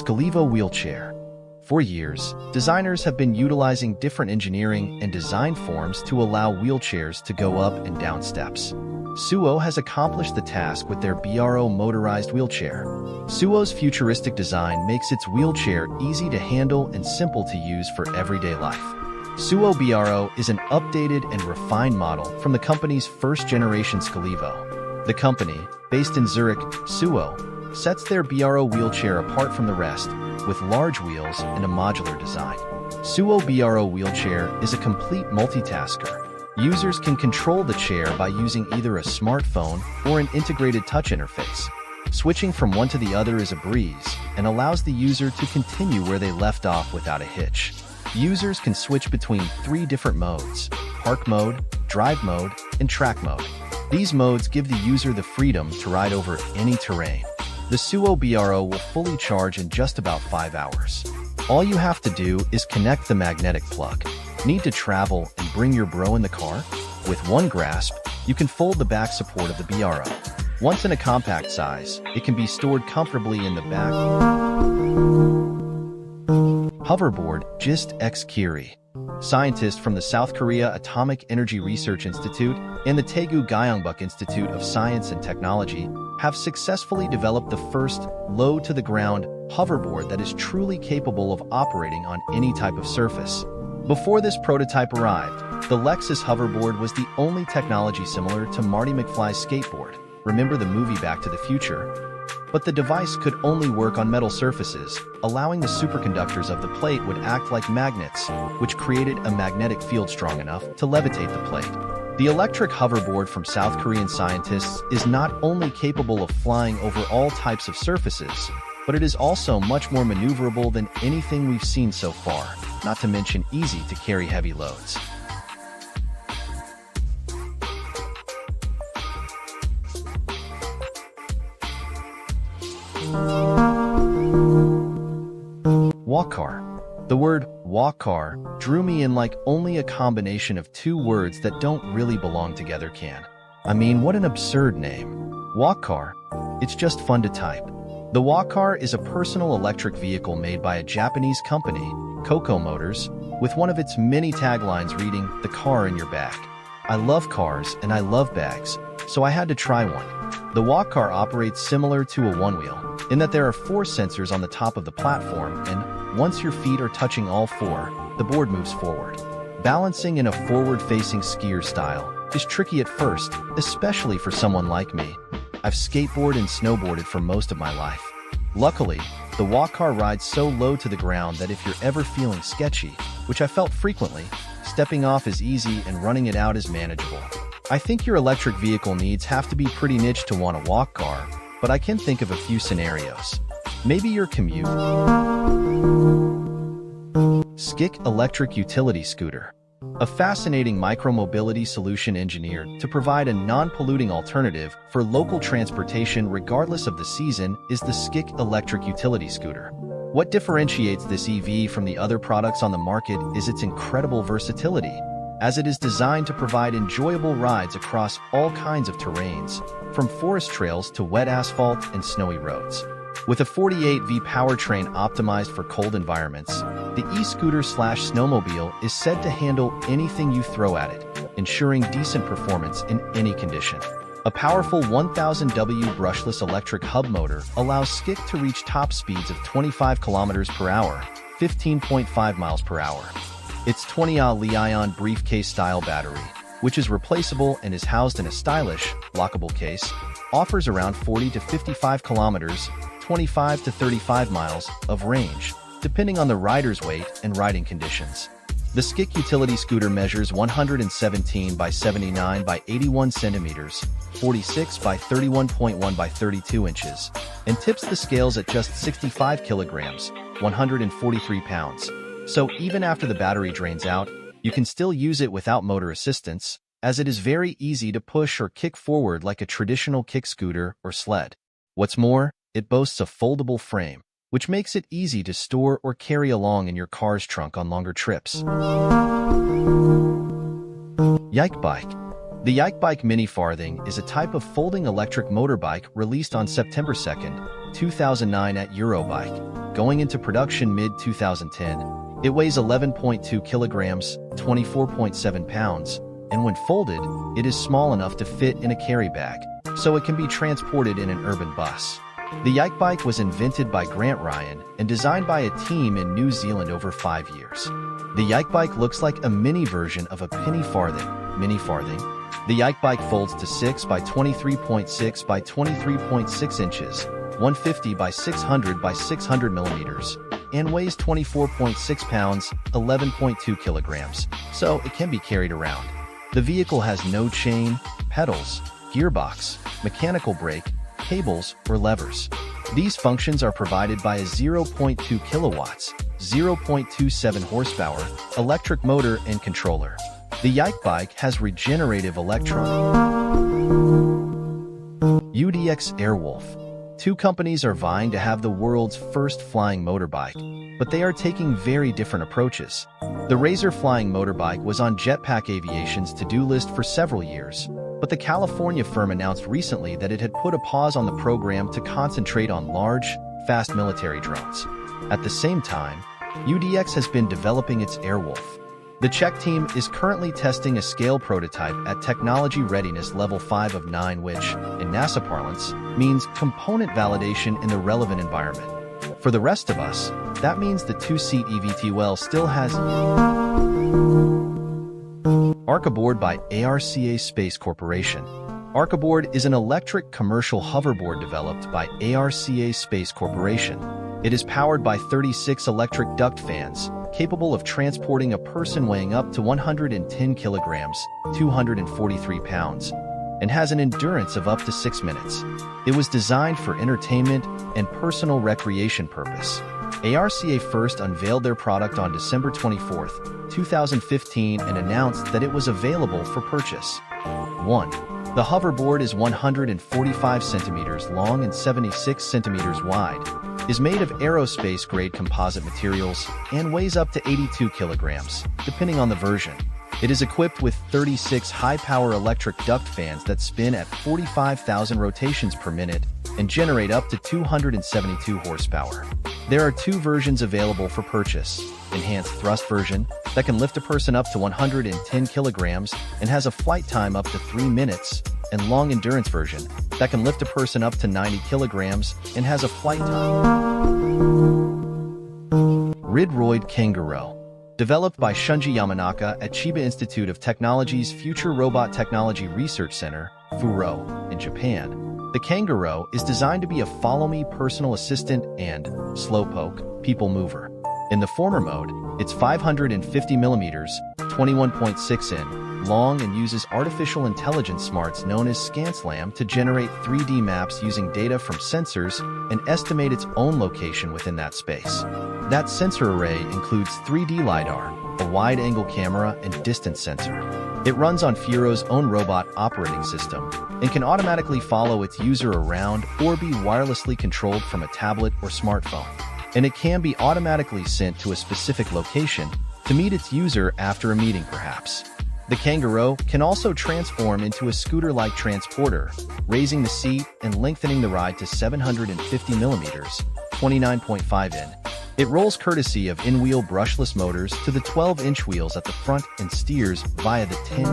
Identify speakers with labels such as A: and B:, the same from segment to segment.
A: Scalevo Wheelchair. For years, designers have been utilizing different engineering and design forms to allow wheelchairs to go up and down steps. Suo has accomplished the task with their BRO motorized wheelchair. Suo's futuristic design makes its wheelchair easy to handle and simple to use for everyday life. Suo BRO is an updated and refined model from the company's first-generation Scalevo. The company, based in Zurich, Suo, sets their BRO wheelchair apart from the rest, with large wheels and a modular design. Suo BRO wheelchair is a complete multitasker. Users can control the chair by using either a smartphone or an integrated touch interface. Switching from one to the other is a breeze and allows the user to continue where they left off without a hitch. Users can switch between 3 different modes: park mode, drive mode, and track mode. These modes give the user the freedom to ride over any terrain. The Suo BRO will fully charge in just about 5 hours. All you have to do is connect the magnetic plug. Need to travel and bring your bro in the car? With one grasp, you can fold the back support of the BRO. Once in a compact size, it can be stored comfortably in the back. Hoverboard DGIST x KAERI. Scientists from the South Korea Atomic Energy Research Institute and the Daegu Gyeongbuk Institute of Science and Technology have successfully developed the first low-to-the-ground hoverboard that is truly capable of operating on any type of surface. Before this prototype arrived, the Lexus hoverboard was the only technology similar to Marty McFly's skateboard. Remember the movie Back to the Future? But the device could only work on metal surfaces, allowing the superconductors of the plate would act like magnets, which created a magnetic field strong enough to levitate the plate. The electric hoverboard from South Korean scientists is not only capable of flying over all types of surfaces, but it is also much more maneuverable than anything we've seen so far, not to mention easy to carry heavy loads. WALKCAR. The word WALKCAR drew me in like only a combination of 2 words that don't really belong together can. I mean, what an absurd name. WALKCAR. It's just fun to type. The WALKCAR is a personal electric vehicle made by a Japanese company, Coco Motors, with one of its many taglines reading, "The car in your bag." I love cars and I love bags, so I had to try one. The WALKCAR operates similar to a one-wheel, in that there are 4 sensors on the top of the platform, and once your feet are touching all 4, the board moves forward. Balancing in a forward-facing skier style is tricky at first, especially for someone like me. I've skateboarded and snowboarded for most of my life. Luckily, the WALKCAR rides so low to the ground that if you're ever feeling sketchy, which I felt frequently, stepping off is easy and running it out is manageable. I think your electric vehicle needs have to be pretty niche to want a WALKCAR, but I can think of a few scenarios. Maybe your commute. Skick electric utility scooter. A fascinating micromobility solution engineered to provide a non-polluting alternative for local transportation regardless of the season is the Skick electric utility scooter. What differentiates this EV from the other products on the market is its incredible versatility, as it is designed to provide enjoyable rides across all kinds of terrains, from forest trails to wet asphalt and snowy roads. With a 48V powertrain optimized for cold environments, the e-scooter/snowmobile is said to handle anything you throw at it, ensuring decent performance in any condition. A powerful 1000W brushless electric hub motor allows Skick to reach top speeds of 25 km per hour, 15.5 miles per hour. Its 20Ah Li-ion briefcase-style battery, which is replaceable and is housed in a stylish, lockable case, offers around 40 to 55 kilometers, 25 to 35 miles of range, depending on the rider's weight and riding conditions. The Skick utility scooter measures 117 by 79 by 81 centimeters, 46 by 31.1 by 32 inches, and tips the scales at just 65 kilograms, 143 pounds. So even after the battery drains out, you can still use it without motor assistance, as it is very easy to push or kick forward like a traditional kick scooter or sled. What's more, it boasts a foldable frame, which makes it easy to store or carry along in your car's trunk on longer trips. YikeBike. The YikeBike Mini Farthing is a type of folding electric motorbike released on September 2nd, 2009 at Eurobike, going into production mid-2010. It weighs 11.2 kilograms, 24.7 pounds, and when folded, it is small enough to fit in a carry bag, so it can be transported in an urban bus. The YikeBike was invented by Grant Ryan and designed by a team in New Zealand over 5 years. The YikeBike looks like a mini version of a penny farthing, mini farthing. The YikeBike folds to 6 by 23.6 by 23.6 inches, 150 by 600 by 600 millimeters, and weighs 24.6 pounds, 11.2 kilograms, so it can be carried around. The vehicle has no chain, pedals, gearbox, mechanical brake, cables, or levers. These functions are provided by a 0.2 kilowatts, 0.27 horsepower, electric motor and controller. The YikeBike has regenerative electronics. UDX AIRWOLF. Two companies are vying to have the world's first flying motorbike, but they are taking very different approaches. The Razor flying motorbike was on Jetpack Aviation's to-do list for several years, but the California firm announced recently that it had put a pause on the program to concentrate on large, fast military drones. At the same time, UDX has been developing its AIRWOLF. The Czech team is currently testing a scale prototype at Technology Readiness Level 5 of 9, which, in NASA parlance, means component validation in the relevant environment. For the rest of us, that means the two-seat eVTOL still has ArcaBoard by ARCA Space Corporation. ArcaBoard is an electric commercial hoverboard developed by ARCA Space Corporation. It is powered by 36 electric duct fans, capable of transporting a person weighing up to 110 kilograms, 243 pounds, and has an endurance of up to 6 minutes. It was designed for entertainment and personal recreation purpose. ARCA first unveiled their product on December 24, 2015 and announced that it was available for purchase. 1. The hoverboard is 145 centimeters long and 76 centimeters wide, is made of aerospace-grade composite materials, and weighs up to 82 kilograms, depending on the version. It is equipped with 36 high-power electric duct fans that spin at 45,000 rotations per minute and generate up to 272 horsepower. There are two versions available for purchase: enhanced thrust version that can lift a person up to 110 kilograms and has a flight time up to 3 minutes, and long endurance version that can lift a person up to 90 kilograms and has a flight time. RidRoid CanguRo. Developed by Shunji Yamanaka at Chiba Institute of Technology's Future Robot Technology Research Center, FURO, in Japan, the CanguRo is designed to be a follow-me personal assistant and slowpoke people mover. In the former mode, it's 550 millimeters, 21.6 in, long and uses artificial intelligence smarts known as ScanSlam to generate 3D maps using data from sensors and estimate its own location within that space. That sensor array includes 3D LiDAR, a wide-angle camera, and distance sensor. It runs on FURO's own robot operating system and can automatically follow its user around or be wirelessly controlled from a tablet or smartphone. And it can be automatically sent to a specific location to meet its user after a meeting perhaps. The CanguRo can also transform into a scooter-like transporter, raising the seat and lengthening the ride to 750 millimeters, 29.5 in. It rolls courtesy of in-wheel brushless motors to the 12-inch wheels at the front and steers via the 10.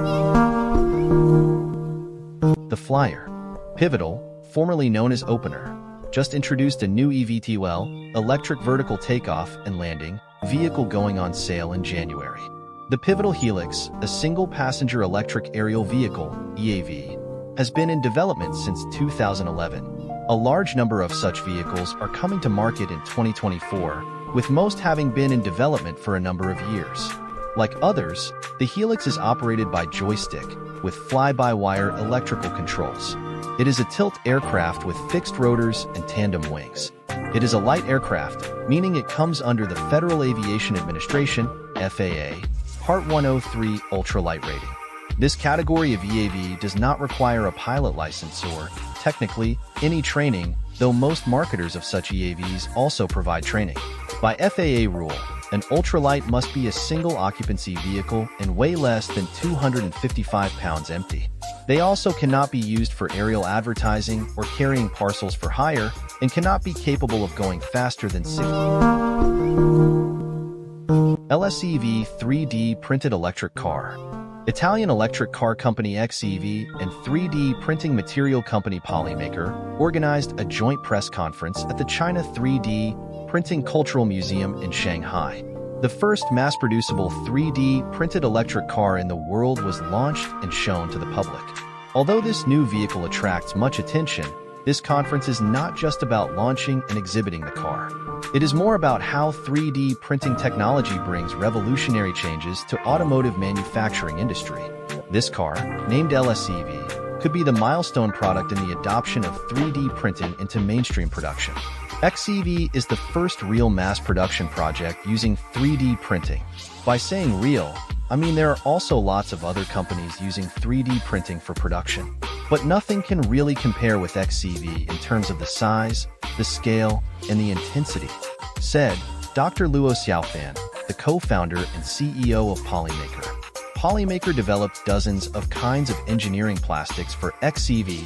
A: The Flyer. Pivotal, formerly known as Opener, just introduced a new eVTOL, electric vertical takeoff and landing, vehicle going on sale in January. The Pivotal Helix, a single-passenger electric aerial vehicle, EAV, has been in development since 2011. A large number of such vehicles are coming to market in 2024, with most having been in development for a number of years. Like others, the Helix is operated by joystick, with fly-by-wire electrical controls. It is a tilt aircraft with fixed rotors and tandem wings. It is a light aircraft, meaning it comes under the Federal Aviation Administration, FAA, Part 103 ultralight rating. This category of EAV does not require a pilot license or, technically, any training, though most marketers of such EAVs also provide training. By FAA rule, An ultralight must be a single-occupancy vehicle and weigh less than 255 pounds empty. They also cannot be used for aerial advertising or carrying parcels for hire and cannot be capable of going faster than 60. LSEV 3D printed electric car. Italian electric car company XEV and 3D printing material company Polymaker organized a joint press conference at the China 3D Printing Cultural Museum in Shanghai. The first mass-producible 3D printed electric car in the world was launched and shown to the public. Although this new vehicle attracts much attention, this conference is not just about launching and exhibiting the car. It is more about how 3D printing technology brings revolutionary changes to automotive manufacturing industry. This car, named LSEV, could be the milestone product in the adoption of 3D printing into mainstream production. XEV is the first real mass production project using 3D printing. By saying real, I mean there are also lots of other companies using 3D printing for production. But nothing can really compare with XEV in terms of the size, the scale, and the intensity, said Dr. Luo Xiaofan, the co-founder and CEO of Polymaker. Polymaker developed dozens of kinds of engineering plastics for XEV